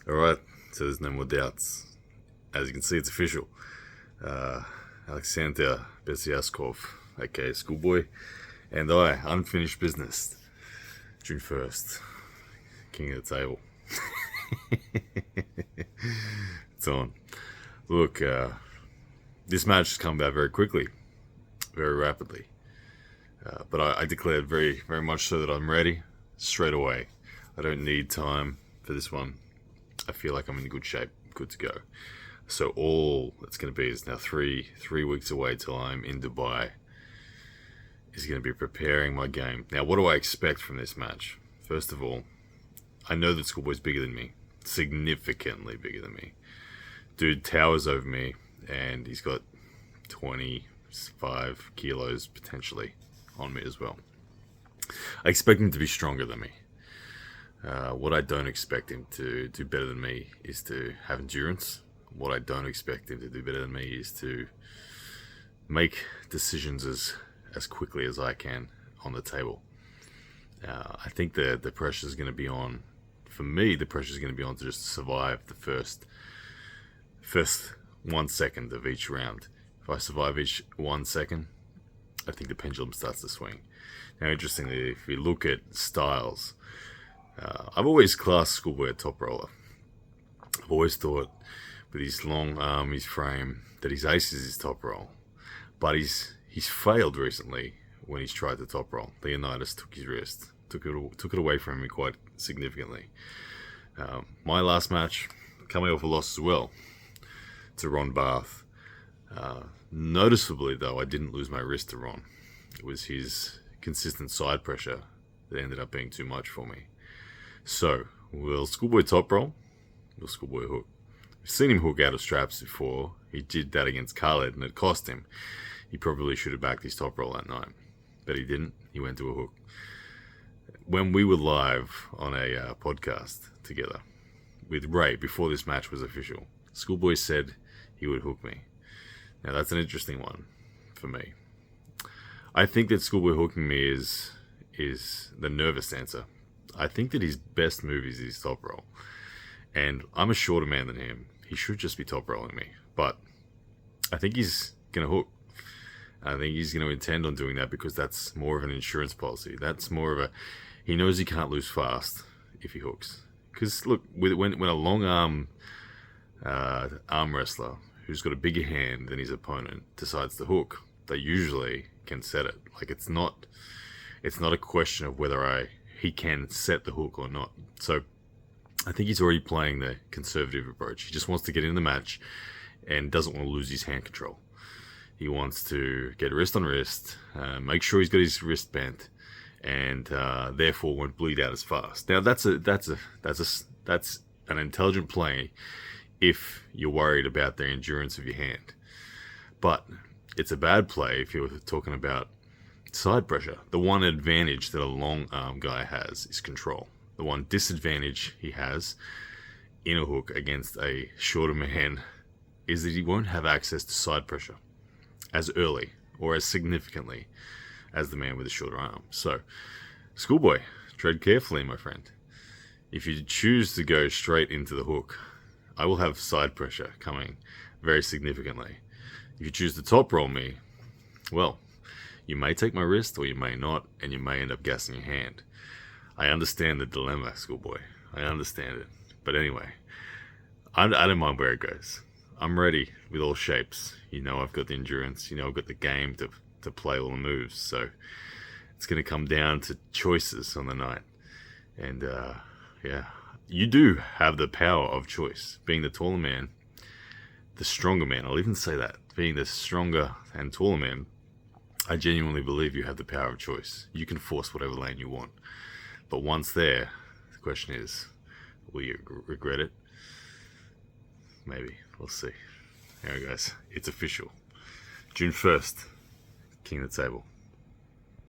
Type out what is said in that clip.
Alright, so there's no more doubts. As you can see, it's official. Alexander Beziaskov, aka Schoolboy, and I, unfinished business. June 1st, king of the table. It's on. Look, this match has come about very quickly, very rapidly. But I declared very, very much so that I'm ready straight away. I don't need time for this one. I feel like I'm in good shape, good to go. So all that's going to be is now three weeks away till I'm in Dubai. Is going to be preparing my game. Now, what do I expect from this match? First of all, I know that Schoolboy's bigger than me, significantly bigger than me. Dude towers over me, and he's got 25 kilos potentially on me as well. I expect him to be stronger than me. What I don't expect him to do better than me is to have endurance. What I don't expect him to do better than me is to make decisions as quickly as I can on the table. I think the pressure is going to be on, for me, the pressure is going to be on to just survive the first 1 second of each round. If I survive each 1 second, I think the pendulum starts to swing. Now, interestingly, if you look at styles, I've always classed Schoolboy a top roller. I've always thought with his long arm, his frame, that his ace is his top roll. But he's failed recently when he's tried to top roll. Leonidas took his wrist, took it away from him quite significantly. My last match, coming off a loss as well to Ron Barth. Noticeably, though, I didn't lose my wrist to Ron. It was his consistent side pressure that ended up being too much for me. So, will Schoolboy top roll? Will Schoolboy hook? We've seen him hook out of straps before. He did that against Khaled, and it cost him. He probably should have backed his top roll that night, but he didn't. He went to a hook. When we were live on a podcast together with Ray before this match was official, Schoolboy said he would hook me. Now, that's an interesting one for me. I think that Schoolboy hooking me is the nervous answer. I think that his best move is his top roll. And I'm a shorter man than him. He should just be top rolling me. But I think he's going to hook. I think he's going to intend on doing that because that's more of an insurance policy. That's more of a... He knows he can't lose fast if he hooks. Because, look, when a long arm wrestler who's got a bigger hand than his opponent decides to hook, they usually can set it. Like, it's not a question of whether he can set the hook or not. So I think he's already playing the conservative approach. He just wants to get in the match and doesn't want to lose his hand control. He wants to get wrist on wrist, make sure he's got his wrist bent, and therefore won't bleed out as fast. Now that's an intelligent play if you're worried about the endurance of your hand. But it's a bad play if you're talking about side pressure. The one advantage that a long arm guy has is control. The one disadvantage he has in a hook against a shorter man is that he won't have access to side pressure as early or as significantly as the man with a shorter arm. So, Schoolboy, tread carefully, my friend. If you choose to go straight into the hook, I will have side pressure coming very significantly. If you choose to top roll me, well, you may take my wrist or you may not, and you may end up gassing your hand. I understand the dilemma, Schoolboy. I understand it. But anyway, I don't mind where it goes. I'm ready with all shapes. You know I've got the endurance. You know I've got the game to play all the moves. So it's going to come down to choices on the night. And yeah, you do have the power of choice. Being the taller man, the stronger man, I'll even say that. Being the stronger and taller man, I genuinely believe you have the power of choice. You can force whatever lane you want. But once there, the question is, will you regret it? Maybe. We'll see. There we go, guys. It's official. June 1st, king of the table.